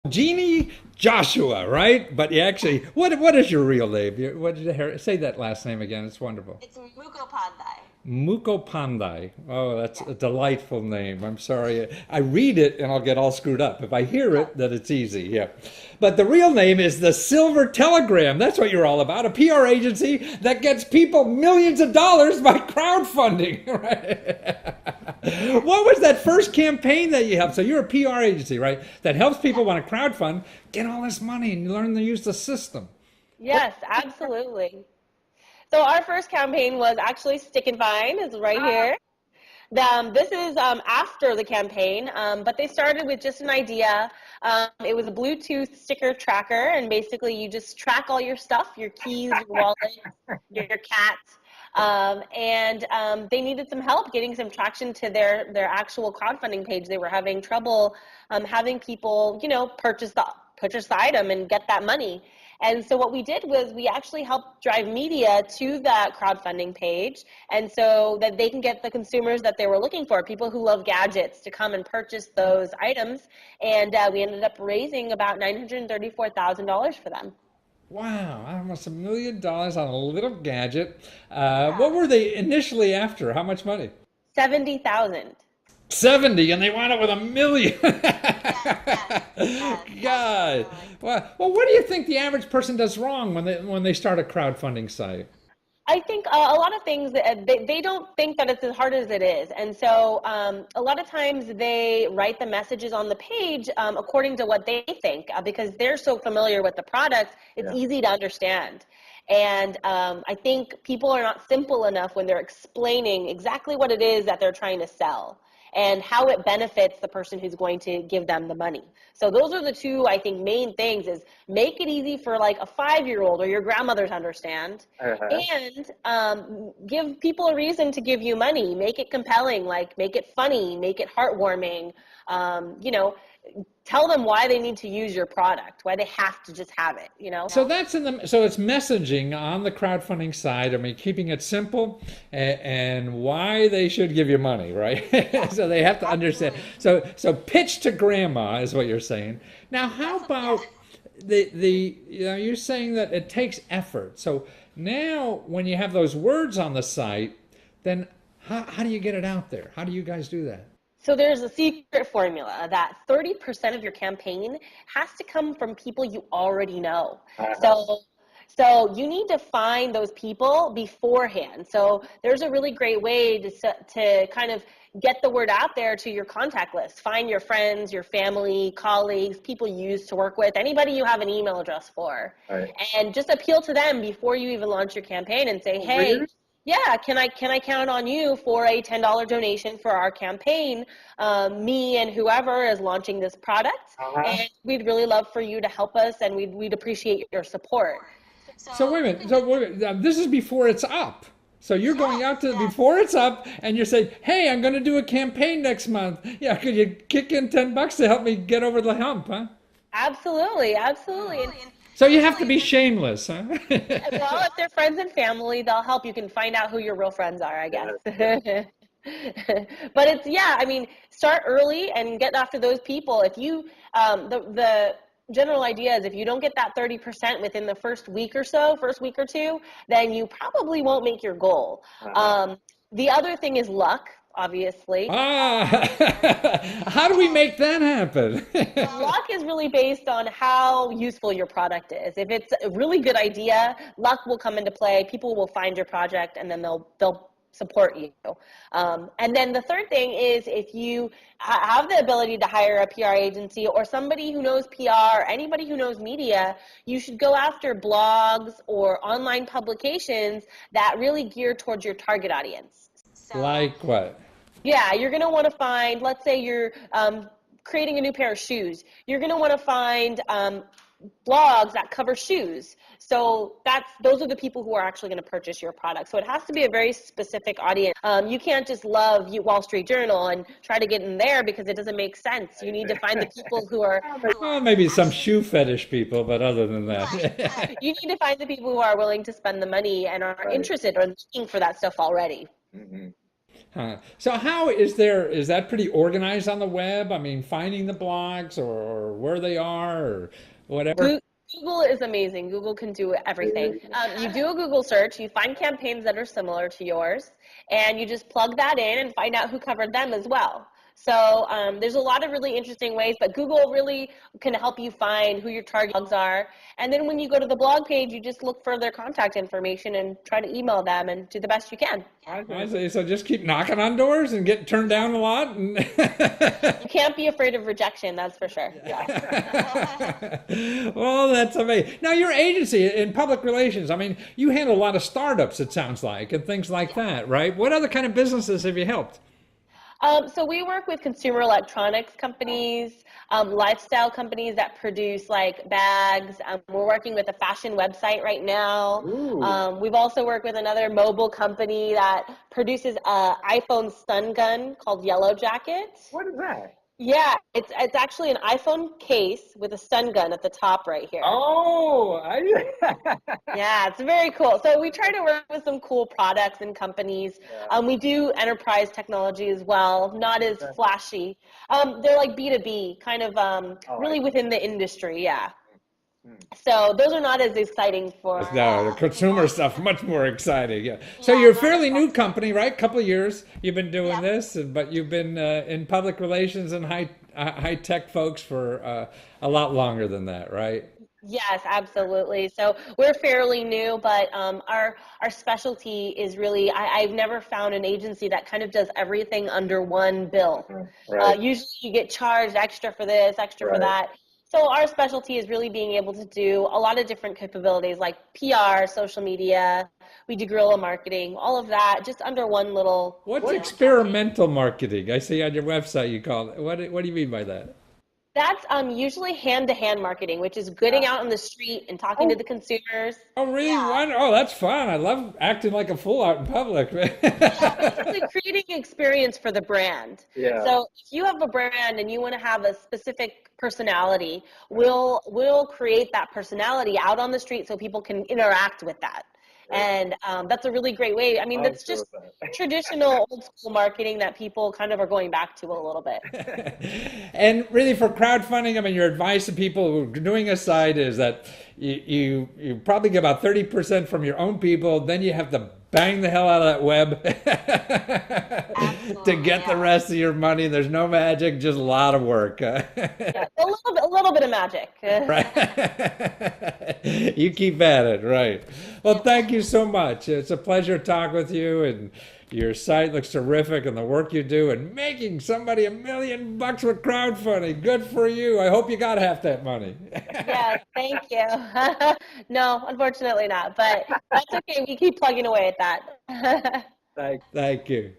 Jeannie Joshua, right? But you actually, what is your real name? What did you say that last name again? It's wonderful. It's Mukopandai. Mukopandai. Oh, that's Yeah. a delightful name. I'm sorry. I read it and I'll get all screwed up. If I hear Oh, it, then it's easy. Yeah. But the real name is the Silver Telegram. That's what you're all about. A PR agency that gets people millions of dollars by crowdfunding. Right? What was that first campaign that you helped? So you're a PR agency, right? That helps yeah. people want to crowdfund, get all this money and learn to use the system. Yes, absolutely. So our first campaign was actually Stick and Vine is right here. This is after the campaign, but they started with just an idea. It was a Bluetooth sticker tracker, and basically you just track all your stuff, your keys, your wallet, your cat. And they needed some help getting some traction to their actual crowdfunding page. They were having trouble having people, purchase the item and get that money. And so what we did was we actually helped drive media to that crowdfunding page, and so that they can get the consumers that they were looking for, people who love gadgets, to come and purchase those items. And we ended up raising about $934,000 for them. Wow, almost $1 million on a little gadget. Yeah. What were they initially after? How much money? 70,000. 70, and they wound up with 1 million. Yes, yes, yes, God. absolutely. Well, what do you think the average person does wrong when they start a crowdfunding site? I think a lot of things that they don't think that it's as hard as it is. And so a lot of times they write the messages on the page according to what they think, because they're so familiar with the product, it's Yeah. easy to understand. And I think people are not simple enough when they're explaining exactly what it is that they're trying to sell and how it benefits the person who's going to give them the money. So those are the two, I think, main things: is make it easy for like a 5-year-old or your grandmother to understand, Uh-huh. and give people a reason to give you money. Make it compelling, like make it funny, make it heartwarming. Um, you know, Tell them why they need to use your product, why they have to just have it. So so it's messaging on the crowdfunding side. I mean, keeping it simple and why they should give you money, right? Yeah, So they have to understand. absolutely. So pitch to grandma is what you're saying. Now, how Yes. about you're saying that it takes effort. So now when you have those words on the site, then how do you get it out there? How do you guys do that? So there's a secret formula that 30% of your campaign has to come from people you already know. So so you need to find those people beforehand. So there's a really great way to kind of get the word out there to your contact list. Find your friends, your family, colleagues, people you used to work with, anybody you have an email address for, Right. and just appeal to them before you even launch your campaign and say, hey, yeah, can I count on you for a $10 donation for our campaign? Me and whoever is launching this product, and we'd really love for you to help us, and we'd appreciate your support. So So wait a you minute. can So just, wait a minute. This is before it's up. So you're going yes, out to yes, before it's up, and you're saying, "Hey, I'm going to do a campaign next month. Yeah, could you kick in $10 to help me get over the hump, huh?" Absolutely, absolutely. And absolutely. And So you have to usually be when, shameless, huh? well, if they're friends and family, they'll help. You can find out who your real friends are, I guess. But it's, yeah, I mean, start early and get after those people. If you the general idea is if you don't get that 30% within the first week or two, then you probably won't make your goal. The other thing is luck, obviously. How do we well, make that happen? well, Luck is really based on how useful your product is. If it's a really good idea, luck will come into play. People will find your project, and then they'll support you. And then the third thing is, if you have the ability to hire a PR agency or somebody who knows PR, anybody who knows media, you should go after blogs or online publications that really gear towards your target audience. so Like what? Yeah, you're going to want to find, let's say you're creating a new pair of shoes. You're going to want to find blogs that cover shoes. So those are the people who are actually going to purchase your product. So it has to be a very specific audience. You can't just love Wall Street Journal and try to get in there, because it doesn't make sense. You need to find the people who Well, are maybe some actually, shoe fetish people, but other than right, that. you need to find the people who are willing to spend the money and are interested or looking for that stuff already. Huh. So how is that pretty organized on the web? I mean, finding the blogs or where they are or whatever. Google is amazing. Google can do everything. You do a Google search, you find campaigns that are similar to yours, and you just plug that in and find out who covered them as well. So there's a lot of really interesting ways, but Google really can help you find who your target blogs are. And then when you go to the blog page, you just look for their contact information and try to email them and do the best you can. I say, so just keep knocking on doors and get turned down a lot. And You can't be afraid of rejection, that's for sure. well, that's amazing. Now, your agency in public relations, I mean, you handle a lot of startups, it sounds like, and things like that, right? What other kind of businesses have you helped? So we work with consumer electronics companies, lifestyle companies that produce like bags. We're working with a fashion website right now. We've also worked with another mobile company that produces an iPhone stun gun called Yellow Jacket. What is that? Yeah, it's actually an iPhone case with a stun gun at the top right here. Oh, Yeah, it's very cool. So we try to work with some cool products and companies. We do enterprise technology as well, not as flashy. They're like B2B, kind of really within the industry, yeah. So those are not as exciting for no, the consumer stuff much more exciting. Yeah. So you're a fairly new company, right? Couple of years you've been doing this, but you've been in public relations and high tech folks for a lot longer than that, right? Yes, absolutely. So we're fairly new, but our specialty is really, I've never found an agency that kind of does everything under one bill. Right. Usually you get charged extra for this, extra for that. So our specialty is really being able to do a lot of different capabilities like PR, social media. We do guerrilla marketing, all of that, just under one little. What's experimental marketing? I see on your website you call it. What do you mean by that? That's usually hand-to-hand marketing, which is getting out on the street and talking to the consumers. Oh, really? Oh, that's fun. I love acting like a fool out in public. Basically creating an experience for the brand. Yeah. So if you have a brand and you want to have a specific personality, we'll create that personality out on the street so people can interact with that. And that's a really great way. I mean, that's just traditional old school marketing that people kind of are going back to a little bit. And really for crowdfunding, I mean, your advice to people who are doing a site is that you probably get about 30% from your own people, then you have to bang the hell out of that web to get the rest of your money. There's no magic, just a lot of work. Yeah, a little bit of magic. Right. You keep at it, right. Well, thank you so much. It's a pleasure to talk with you, and your site looks terrific, and the work you do, and making somebody $1 million with crowdfunding. Good for you. I hope you got half that money. Yeah, thank you. No, unfortunately not, but that's okay. We keep plugging away at that. Thank you.